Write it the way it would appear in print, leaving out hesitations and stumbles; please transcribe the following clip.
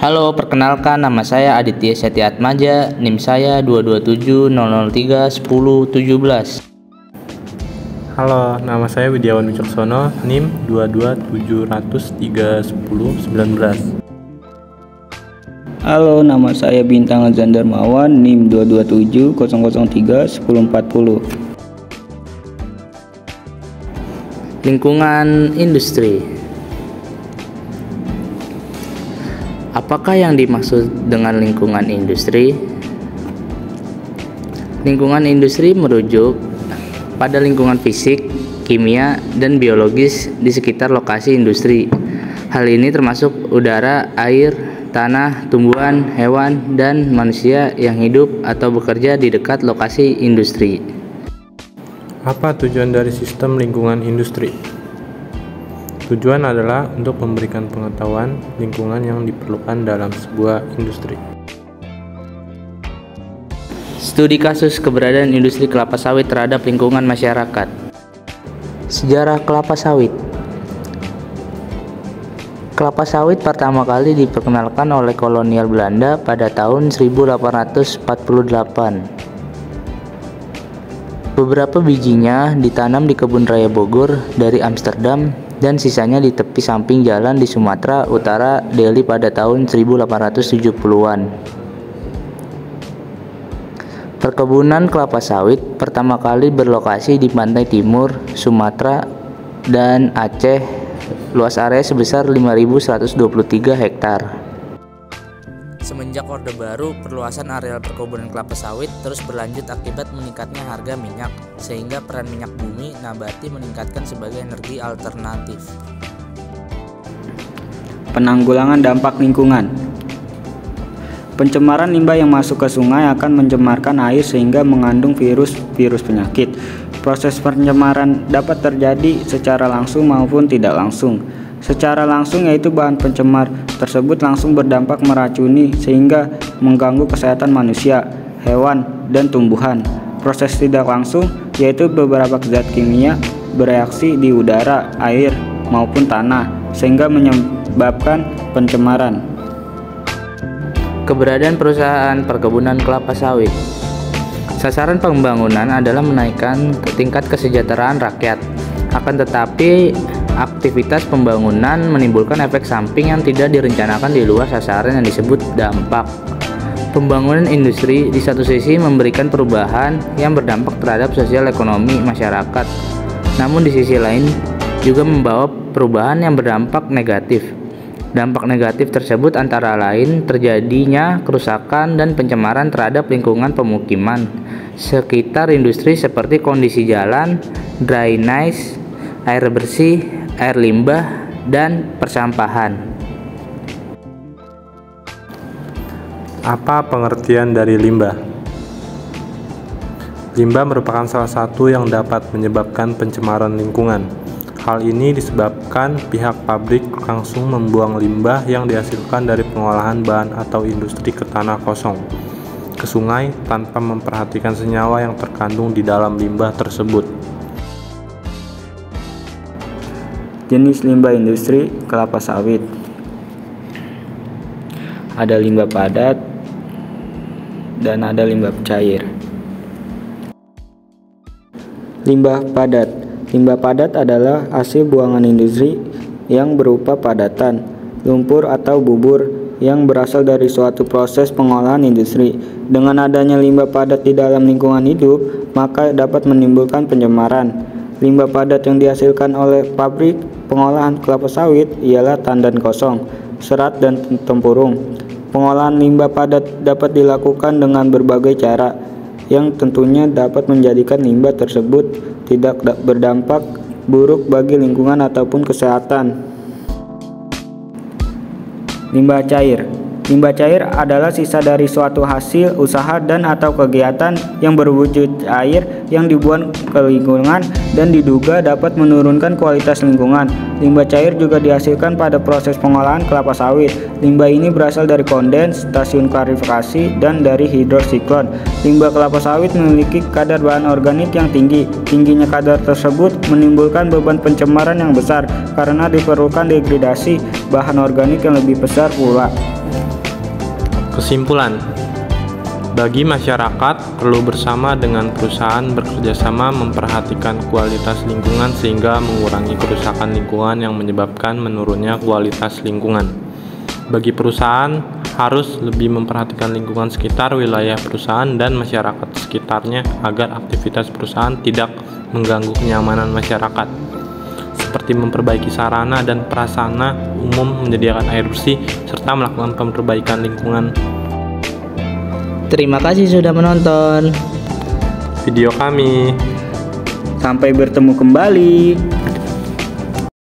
Halo, perkenalkan nama saya Aditya Setiatmaja, NIM saya 22700310117. Halo, nama saya Widiawan Wicaksono, NIM 227003119. Halo, nama saya Bintang Azandarmawan, NIM 227003140. Lingkungan industri. Apakah yang dimaksud dengan lingkungan industri? Lingkungan industri merujuk pada lingkungan fisik, kimia, dan biologis di sekitar lokasi industri. Hal ini termasuk udara, air, tanah, tumbuhan, hewan, dan manusia yang hidup atau bekerja di dekat lokasi industri. Apa tujuan dari sistem lingkungan industri? Tujuan adalah untuk memberikan pengetahuan lingkungan yang diperlukan dalam sebuah industri. Studi kasus keberadaan industri kelapa sawit terhadap lingkungan masyarakat. Sejarah kelapa sawit. Kelapa sawit pertama kali diperkenalkan oleh kolonial Belanda pada tahun 1848. Beberapa bijinya ditanam di kebun raya Bogor dari Amsterdam dan sisanya di tepi samping jalan di Sumatera Utara, Delhi pada tahun 1870-an. Perkebunan kelapa sawit pertama kali berlokasi di pantai timur Sumatera dan Aceh, luas area sebesar 5.123 hektar. Semenjak Orde Baru, perluasan areal perkebunan kelapa sawit terus berlanjut akibat meningkatnya harga minyak, sehingga peran minyak bumi nabati meningkatkan sebagai energi alternatif. Penanggulangan dampak lingkungan. Pencemaran limbah yang masuk ke sungai akan mencemarkan air sehingga mengandung virus penyakit. Proses pencemaran dapat terjadi secara langsung maupun tidak langsung. Secara langsung yaitu bahan pencemar tersebut langsung berdampak meracuni sehingga mengganggu kesehatan manusia, hewan, dan tumbuhan. Proses tidak langsung yaitu beberapa zat kimia bereaksi di udara, air, maupun tanah sehingga menyebabkan pencemaran. Keberadaan perusahaan perkebunan kelapa sawit. Sasaran pembangunan adalah menaikkan tingkat kesejahteraan rakyat. Akan tetapi, aktivitas pembangunan menimbulkan efek samping yang tidak direncanakan di luar sasaran yang disebut dampak. Pembangunan industri di satu sisi memberikan perubahan yang berdampak terhadap sosial ekonomi masyarakat, namun di sisi lain juga membawa perubahan yang berdampak negatif. Dampak negatif tersebut antara lain terjadinya kerusakan dan pencemaran terhadap lingkungan pemukiman sekitar industri seperti kondisi jalan, drainase, air bersih, air limbah, dan persampahan. Apa pengertian dari limbah? Limbah merupakan salah satu yang dapat menyebabkan pencemaran lingkungan. Hal ini disebabkan pihak pabrik langsung membuang limbah yang dihasilkan dari pengolahan bahan atau industri ke tanah kosong, ke sungai tanpa memperhatikan senyawa yang terkandung di dalam limbah tersebut. Jenis limbah industri kelapa sawit. Ada limbah padat dan ada limbah cair. Limbah padat. Limbah padat adalah hasil buangan industri yang berupa padatan, lumpur atau bubur yang berasal dari suatu proses pengolahan industri. Dengan adanya limbah padat di dalam lingkungan hidup, maka dapat menimbulkan pencemaran. Limbah padat yang dihasilkan oleh pabrik pengolahan kelapa sawit ialah tandan kosong, serat, dan tempurung. Pengolahan limbah padat dapat dilakukan dengan berbagai cara, yang tentunya dapat menjadikan limbah tersebut tidak berdampak buruk bagi lingkungan ataupun kesehatan. Limbah cair. Limbah cair adalah sisa dari suatu hasil usaha dan atau kegiatan yang berwujud air yang dibuang ke lingkungan dan diduga dapat menurunkan kualitas lingkungan. Limbah cair juga dihasilkan pada proses pengolahan kelapa sawit. Limbah ini berasal dari kondens, stasiun klarifikasi, dan dari hidrosiklon. Limbah kelapa sawit memiliki kadar bahan organik yang tinggi. Tingginya kadar tersebut menimbulkan beban pencemaran yang besar karena diperlukan degradasi bahan organik yang lebih besar pula. Kesimpulan, bagi masyarakat perlu bersama dengan perusahaan bekerjasama memperhatikan kualitas lingkungan sehingga mengurangi kerusakan lingkungan yang menyebabkan menurunnya kualitas lingkungan. Bagi perusahaan harus lebih memperhatikan lingkungan sekitar wilayah perusahaan dan masyarakat sekitarnya agar aktivitas perusahaan tidak mengganggu kenyamanan masyarakat, seperti memperbaiki sarana dan prasarana umum, menyediakan air bersih, serta melakukan perbaikan lingkungan. Terima kasih sudah menonton video kami. Sampai bertemu kembali.